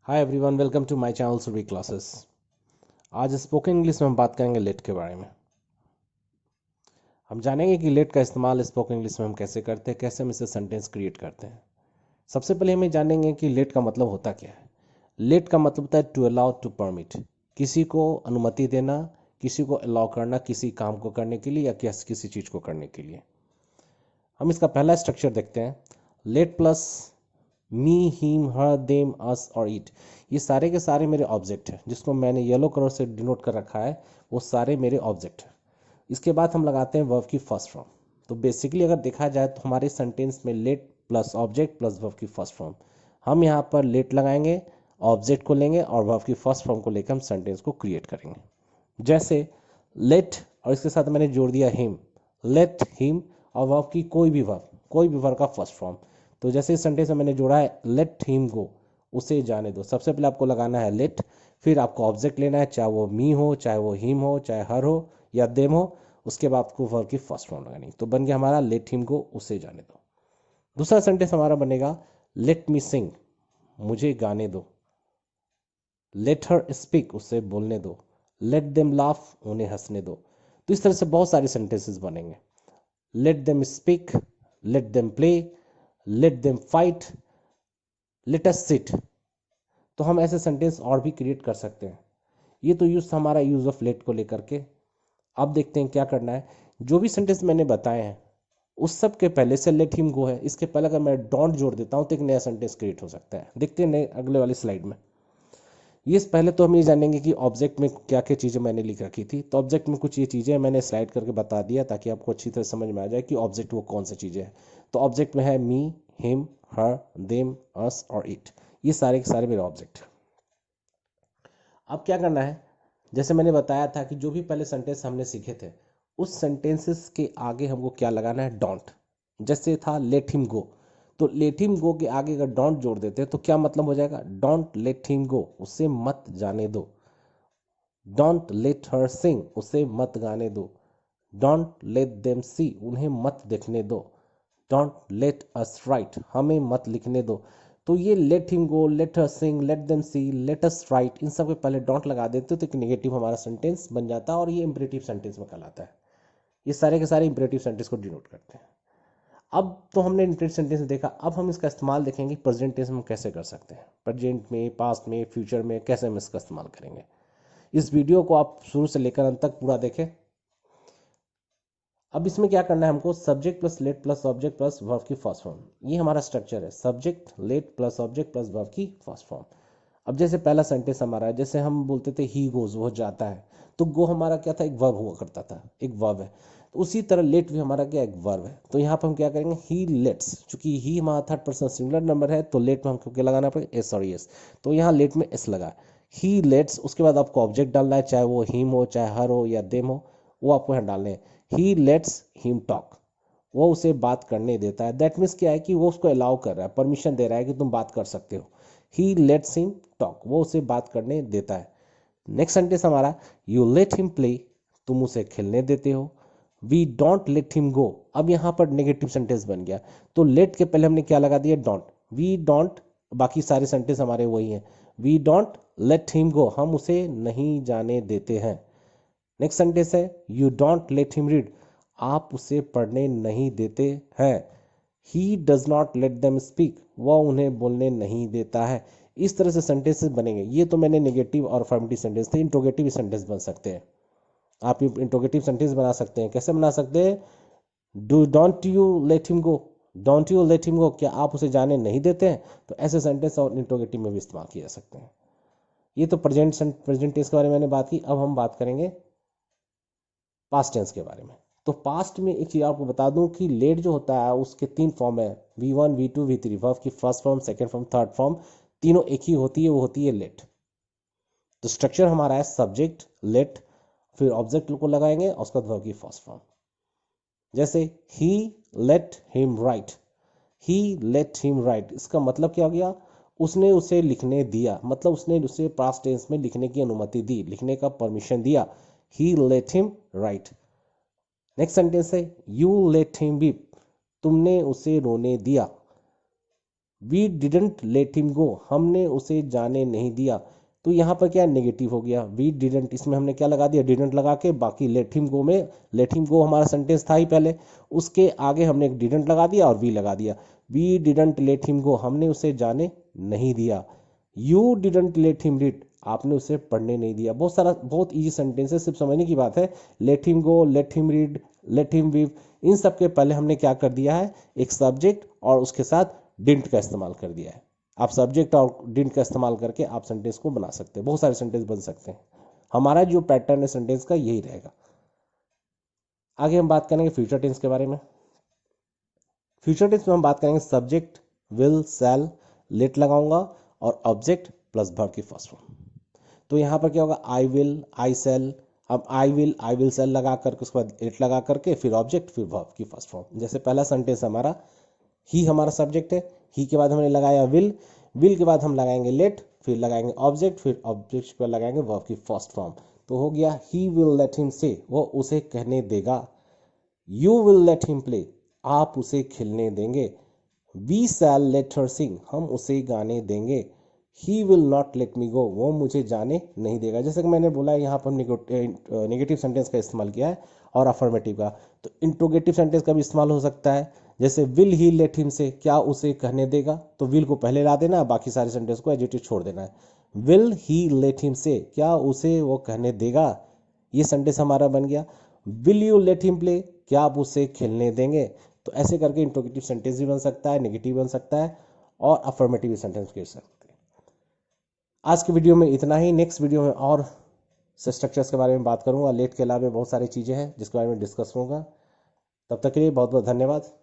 Hi everyone, welcome to my channel Surabhi classes. आज spoken English में हम बात करेंगे लेट के बारे में। हम जानेंगे कि लेट का इस्तेमाल स्पोकन इंग्लिश में हम कैसे करते हैं, कैसे हम इससे सेंटेंस क्रिएट करते हैं। सबसे पहले हमें जानेंगे कि लेट का मतलब होता क्या है। लेट का मतलब होता है टू अलाउ, टू परमिट, किसी को अनुमति देना, किसी को अलाउ करना किसी काम को करने के लिए या किसी चीज़ को करने के लिए। हम इसका पहला स्ट्रक्चर देखते हैं। लेट प्लस मी, हिम, हर, देम, अस और इट, ये सारे के सारे मेरे ऑब्जेक्ट हैं, जिसको मैंने येलो कलर से डिनोट कर रखा है। वो सारे मेरे ऑब्जेक्ट हैं। इसके बाद हम लगाते हैं वर्ब की फर्स्ट फॉर्म। तो बेसिकली अगर देखा जाए तो हमारे सेंटेंस में late plus object plus verb की फर्स्ट फॉर्म। हम यहाँ पर लेट लगाएंगे, ऑब्जेक्ट को लेंगे और वर्ब की फर्स्ट फॉर्म को लेकर हम सेंटेंस को क्रिएट करेंगे। जैसे लेट और इसके साथ मैंने जोड़ दिया हिम, लेट हिम, और वर्ब की कोई भी वर्ब का फर्स्ट फॉर्म। तो जैसे इस सेंटेंस में मैंने जोड़ा है लेट हिम गो, उसे जाने दो। सबसे पहले आपको लगाना है लेट, फिर आपको ऑब्जेक्ट लेना है, चाहे वो मी हो, चाहे वो हिम हो, चाहे हर हो या देम हो। उसके बाद आपको वर्ब की फर्स्ट फॉर्म लगानी। तो बन गया हमारा लेट हिम गो, उसे जाने दो। दूसरा सेंटेंस हमारा बनेगा लेट मी सिंग, मुझे गाने दो। लेट हर स्पीक, उससे बोलने दो। लेट देम लाफ, उन्हें हंसने दो। तो इस तरह से बहुत सारे सेंटेंसेस बनेंगे। Late them speak, let them play, let them fight, let us sit. तो हम ऐसे सेंटेंस और भी क्रिएट कर सकते हैं। ये तो यूज था हमारा यूज ऑफ लेट को लेकर के। अब देखते हैं क्या करना है। जो भी सेंटेंस मैंने बताए हैं उस सब के पहले से लेट हिम गो है, इसके पहले अगर मैं डोंट जोड़ देता हूं तो एक नया सेंटेंस क्रिएट हो सकता है। देखते हैं अगले वाली स्लाइड में। ये पहले तो हम ये जानेंगे कि ऑब्जेक्ट में क्या क्या चीज़ें मैंने लिख रखी थी। तो ऑब्जेक्ट में कुछ ये चीज़ें मैंने स्लाइड करके बता दिया ताकि आपको अच्छी तरह समझ में आ जाए कि ऑब्जेक्ट वो कौन सी चीज़ें हैं। तो ऑब्जेक्ट में है मी, हिम, हर, देम, अस और इट। ये सारे के सारे मेरे ऑब्जेक्ट। अब क्या करना है, जैसे मैंने बताया था कि जो भी पहले सेंटेंस हमने सीखे थे उस सेंटेंसेस के आगे हमको क्या लगाना है, डोंट। जैसे था लेट हिम गो, तो लेट हिम गो के आगे अगर डोंट जोड़ देते हैं तो क्या मतलब हो जाएगा, डोंट लेट हिम गो, उसे मत जाने दो। डोंट लेट हर सिंग, उसे मत गाने दो। डोंट लेट देम सी, उन्हें मत देखने दो। डोंट लेट अस राइट, हमें मत लिखने दो। तो ये let him go, let her sing, let them see, let us write, इन सब के पहले डोंट लगा देते तो एक नेगेटिव हमारा सेंटेंस बन जाता है और ये इंपरेटिव सेंटेंस में कहलाता है। ये सारे के सारे इंपरेटिव सेंटेंस को डिनोट करते हैं। अब तो हमने इंपरेटिव सेंटेंस देखा, अब हम इसका इस्तेमाल देखेंगे प्रेजेंट टेंस में कैसे कर सकते हैं। प्रेजेंट में, पास्ट में, फ्यूचर में कैसे हम इसका इस्तेमाल करेंगे। इस वीडियो को आप शुरू से लेकर अंत तक पूरा देखें। अब इसमें क्या करना है हमको, subject plus late plus object plus verb की फर्स्ट फॉर्म। ये हमारा स्ट्रक्चर है, subject late plus object plus verb की फर्स्ट फॉर्म। अब जैसे पहला सेंटेंस हमारा है, जैसे हम बोलते थे ही गोज, वो जाता है। तो गो हमारा क्या था, एक वर्ब हुआ करता था, एक वर्ब है। तो उसी तरह लेट भी हमारा क्या, एक वर्ब है। तो यहाँ पर हम क्या करेंगे, ही लेट्स, चूंकि ही हमारा थर्ड पर्सन सिंगुलर नंबर है तो लेट में हमको क्या लगाना पड़ेगा, एस और एस। तो यहाँ लेट में एस लगा, ही लेट्स। उसके बाद आपको ऑब्जेक्ट डालना है, चाहे वो हिम हो, चाहे हर हो या देम हो, वो आपको यहाँ डालने हैं। ही लेट्स हिम टॉक, वो उसे बात करने देता है। दैट मीन्स क्या है कि वो उसको अलाउ कर रहा है, परमिशन दे रहा है कि तुम बात कर सकते हो। ही लेट्स हिम टॉक, वो उसे बात करने देता है। नेक्स्ट सेंटेंस हमारा, यू लेट हिम प्ले, तुम उसे खेलने देते हो। We don't let him go, अब यहाँ पर नेगेटिव सेंटेंस बन गया। तो लेट के पहले हमने क्या लगा दिया, डोंट। वी डोंट, बाकी सारे सेंटेंस हमारे वही हैं। We don't let him go, हम उसे नहीं जाने देते हैं। नेक्स्ट सेंटेंस है, you don't let him read, आप उसे पढ़ने नहीं देते हैं। He does not let them speak, वह उन्हें बोलने नहीं देता है। इस तरह से सेंटेंसेस बनेंगे। ये तो मैंने नेगेटिव और अफर्मेटिव सेंटेंस थे। इंट्रोगेटिव सेंटेंस बन सकते हैं। आप इंट्रोगेटिव सेंटेंस बना सकते हैं। कैसे बना सकते हैं, do don't you let him go, don't you let him गो, क्या आप उसे जाने नहीं देते हैं। तो ऐसे सेंटेंस और इंट्रोगेटिव में भी इस्तेमाल किए जा सकते हैं। ये तो प्रेजेंट टेंस के बारे में मैंने बात की। अब हम बात करेंगे पास्ट टेंस के बारे में। तो पास्ट में एक चीज़ आपको बता दूं कि लेट जो होता है उसके तीन फॉर्म है, V1, V2, V3। वर्ब की first form, second form, third form, तीनों एक ही होती है, वो होती है लेट। तो स्ट्रक्चर हमारा है सब्जेक्ट लेट, फिर ऑब्जेक्ट को लगाएंगे और उसके बाद वर्ब की फर्स्ट फॉर्म। जैसे ही लेट हिम राइट, ही लेट हिम राइट, इसका मतलब क्या हो गया, उसने उसे लिखने दिया, मतलब उसने उसे पास्ट टेंस में लिखने की अनुमति दी, लिखने का परमिशन दिया। He let him write. Next sentence है, यू लेट हिम वीप, तुमने उसे रोने दिया। We didn't let him go, हमने उसे जाने नहीं दिया। तो यहाँ पर क्या नेगेटिव हो गया, वी डिडंट, इसमें हमने क्या लगा दिया, डिडंट लगा के, बाकी लेट हिम गो में, लेट हिम गो हमारा सेंटेंस था ही पहले, उसके आगे हमने एक डिडंट लगा दिया और वी लगा दिया। We didn't let him go, हमने उसे जाने नहीं दिया। You didn't let him read, आपने उसे पढ़ने नहीं दिया। बहुत सारा, बहुत इजी सेंटेंस है, सिर्फ समझने की बात है। Let him go, let him read, let him weave, इन सब के पहले हमने क्या कर दिया है, एक सब्जेक्ट और उसके साथ डिडंट का इस्तेमाल कर दिया है। आप सब्जेक्ट और डिडंट का इस्तेमाल करके आप सेंटेंस को बना सकते हैं, बहुत सारे सेंटेंस बन सकते हैं। हमारा जो पैटर्न है सेंटेंस का यही रहेगा। आगे हम बात करेंगे फ्यूचर टेंस के बारे में। फ्यूचर टेंस में हम बात करेंगे सब्जेक्ट विल, शैल, लेट लगाऊंगा और ऑब्जेक्ट प्लस वर्ब की फर्स्ट फॉर्म। तो यहाँ पर क्या होगा, आई विल, आई सेल, अब आई विल सेल लगा करके उसके बाद लेट लगा करके फिर ऑब्जेक्ट फिर वर्ब की फर्स्ट फॉर्म। जैसे पहला सेंटेंस हमारा, ही हमारा सब्जेक्ट है, ही के बाद हमने लगाया विल के बाद हम लगाएंगे लेट, फिर लगाएंगे ऑब्जेक्ट, फिर ऑब्जेक्ट पर लगाएंगे वर्ब की फर्स्ट फॉर्म। तो हो गया ही विल लेट हिम से, वो उसे कहने देगा। You will let him play, आप उसे खेलने देंगे। वी शैल लेट हर सिंग, हम उसे गाने देंगे। He will not let me go, वो मुझे जाने नहीं देगा। जैसे कि मैंने बोला है यहाँ पर नेगेटिव सेंटेंस का इस्तेमाल किया है और अफर्मेटिव का, तो इंट्रोगेटिव सेंटेंस का भी इस्तेमाल हो सकता है। जैसे विल ही लेट हिम से, क्या उसे कहने देगा, तो विल को पहले ला देना, बाकी सारे सेंटेंस को एडजेक्टिव छोड़ देना है। विल ही लेट हिम से, क्या उसे वो कहने देगा, ये सेंटेंस हमारा बन गया। Will you let him play, क्या आप उसे खेलने देंगे। तो ऐसे करके इंट्रोगेटिव सेंटेंस भी बन सकता है, नेगेटिव बन सकता है और अफर्मेटिव सेंटेंस कह सकते हैं। आज की वीडियो में इतना ही। नेक्स्ट वीडियो में और स्ट्रक्चर्स के बारे में बात करूंगा। लेट के अलावा बहुत सारी चीज़ें हैं जिसके बारे में डिस्कस होगा। तब तक के लिए बहुत बहुत धन्यवाद।